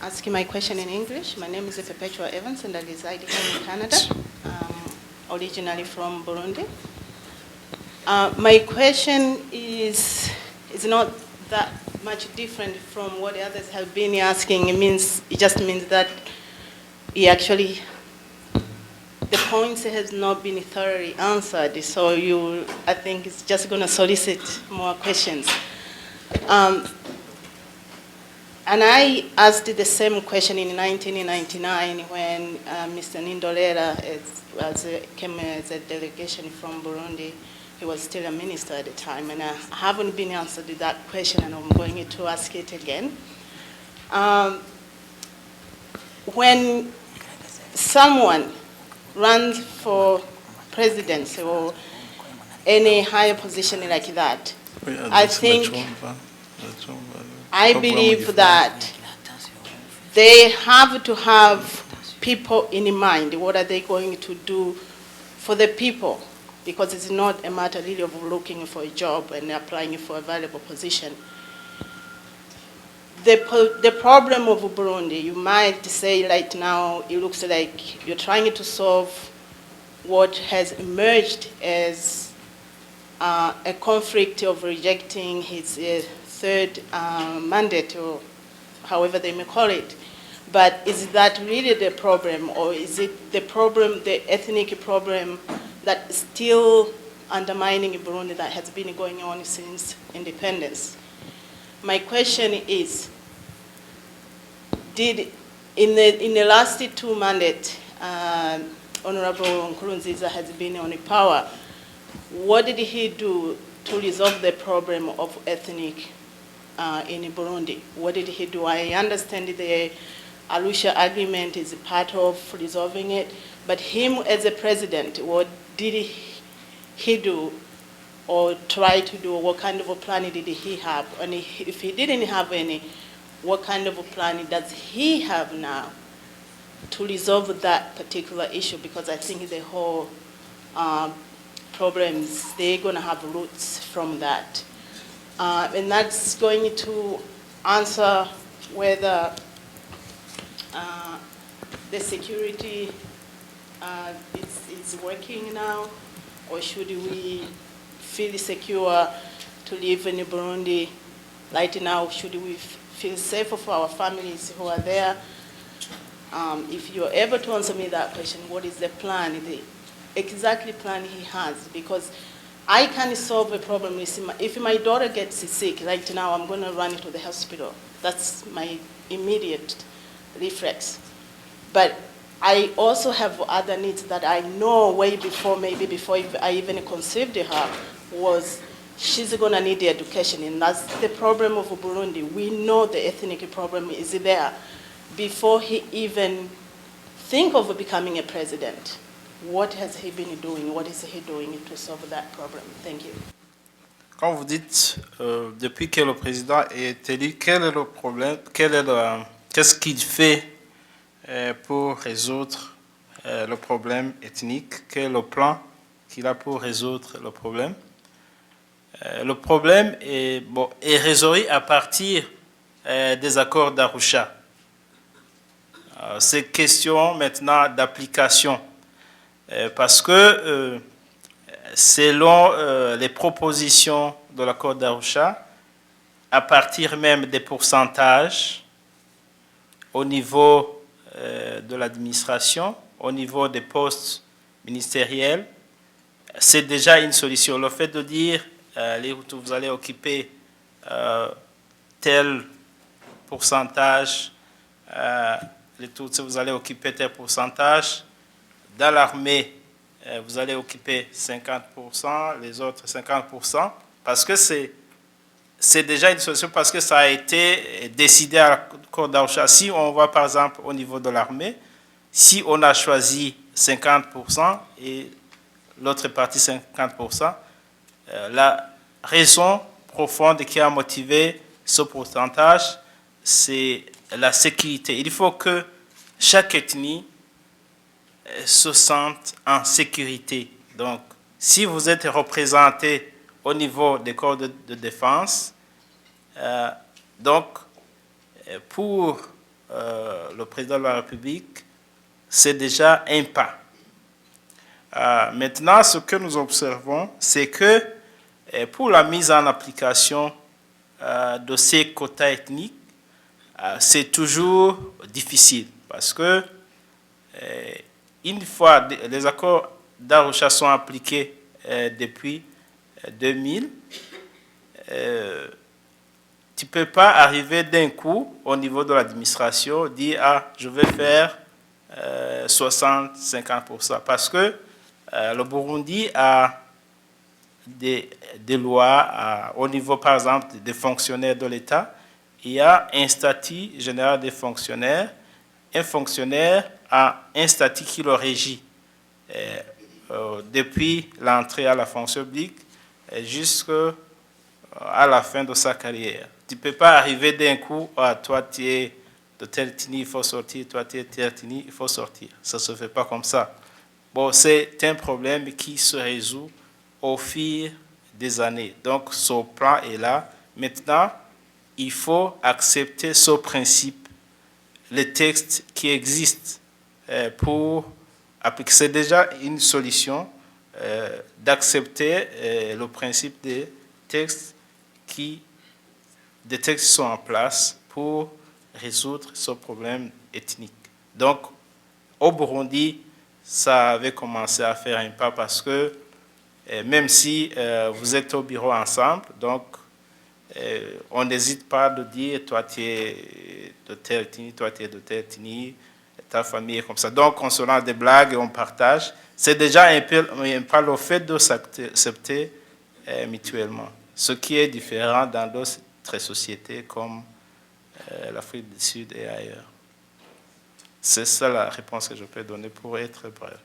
asking my question in English. My name is Perpetua Evans and I reside here in Canada, originally from Burundi. My question is not that much different from what others have been asking. It just means that the points has not been thoroughly answered, so I think it's just going to solicit more questions. And I asked the same question in 1999 when Mr. Nindolela came as a delegation from Burundi. He was still a minister at the time, and I haven't been answered that question, and I'm going to ask it again. When someone runs for presidency or any higher position like that, I believe that they have to have people in mind. What are they going to do for the people? Because it's not a matter really of looking for a job and applying for a valuable position. The problem of Burundi, you might say right now, it looks like you're trying to solve what has emerged as a conflict of rejecting his third mandate, or however they may call it. But is that really the problem, or is it the problem, the ethnic problem, that is still undermining Burundi that has been going on since independence? My question is, in the last 2 mandates, Honorable Nkurunziza has been on power, what did he do to resolve the problem of ethnic in Burundi? What did he do? I understand the Arusha agreement is part of resolving it, but him as a president, what did he do or try to do? What kind of a plan did he have? And if he didn't have any, what kind of a plan does he have now to resolve that particular issue? Because I think the whole problems, they're going to have roots from that. And that's going to answer whether the security is working now, or should we feel secure to live in Burundi right now? Should we feel safe for our families who are there? If you're able to answer me that question, what is the plan, the exact plan he has? Because I can solve a problem. If my daughter gets sick right now, I'm going to run to the hospital. That's my immediate reflex. But I also have other needs that I know way before, maybe before I even conceived her, was she's going to need the education. And that's the problem of Burundi. We know the ethnic problem is there before he even think of becoming a president. What has he been doing? What is he doing to solve that problem? Thank you. Quand vous dites, depuis que le président est élu, quel est le problème, qu'est-ce qu'il fait pour résoudre le problème ethnique? Quel est le plan qu'il a pour résoudre le problème? Le problème est résolu à partir des accords d'Arusha. C'est question maintenant d'application. Parce que selon les propositions de l'accord d'Arusha, à partir même des pourcentages au niveau de l'administration, au niveau des postes ministériels, c'est déjà une solution. Le fait de dire vous allez occuper tel pourcentage, les Tutsis, vous allez occuper tel pourcentage, dans l'armée, vous allez occuper 50%, les autres 50%, parce que c'est déjà une solution, parce que ça a été décidé à l'accord d'Arusha. Si on va par exemple au niveau de l'armée, si on a choisi 50% et l'autre partie 50%, la raison profonde qui a motivé ce pourcentage, c'est la sécurité. Il faut que chaque ethnie se sente en sécurité. Donc, si vous êtes représenté au niveau des corps de défense, donc, pour le président de la République, c'est déjà un pas. Maintenant, ce que nous observons, c'est que pour la mise en application de ces quotas ethniques, c'est toujours difficile parce que une fois les accords d'Arusha sont appliqués depuis 2000, tu ne peux pas arriver d'un coup au niveau de l'administration, dire « Ah, je vais faire 60-50%. » Parce que le Burundi a des lois au niveau, par exemple, des fonctionnaires de l'État. Il y a un statut général des fonctionnaires. Un fonctionnaire a un statut qui le régit depuis l'entrée à la fonction publique jusqu'à la fin de sa carrière. Tu ne peux pas arriver d'un coup, toi tu es de telle ethnie, il faut sortir, toi tu es de telle ethnie, il faut sortir. Ça ne se fait pas comme ça. Bon, c'est un problème qui se résout au fil des années. Donc, ce plan est là. Maintenant, il faut accepter ce principe, les textes qui existent pour appliquer. C'est déjà une solution d'accepter le principe des textes qui sont en place pour résoudre ce problème ethnique. Donc, au Burundi, ça avait commencé à faire un pas parce que même si vous êtes au bureau ensemble, donc on n'hésite pas de dire toi tu es de telle ethnie, toi tu es de telle ethnie, ta famille est comme ça. Donc on se lance des blagues et on partage. C'est déjà un pas le fait de s'accepter mutuellement, ce qui est différent dans d'autres sociétés comme l'Afrique du Sud et ailleurs. C'est ça la réponse que je peux donner pour être bref.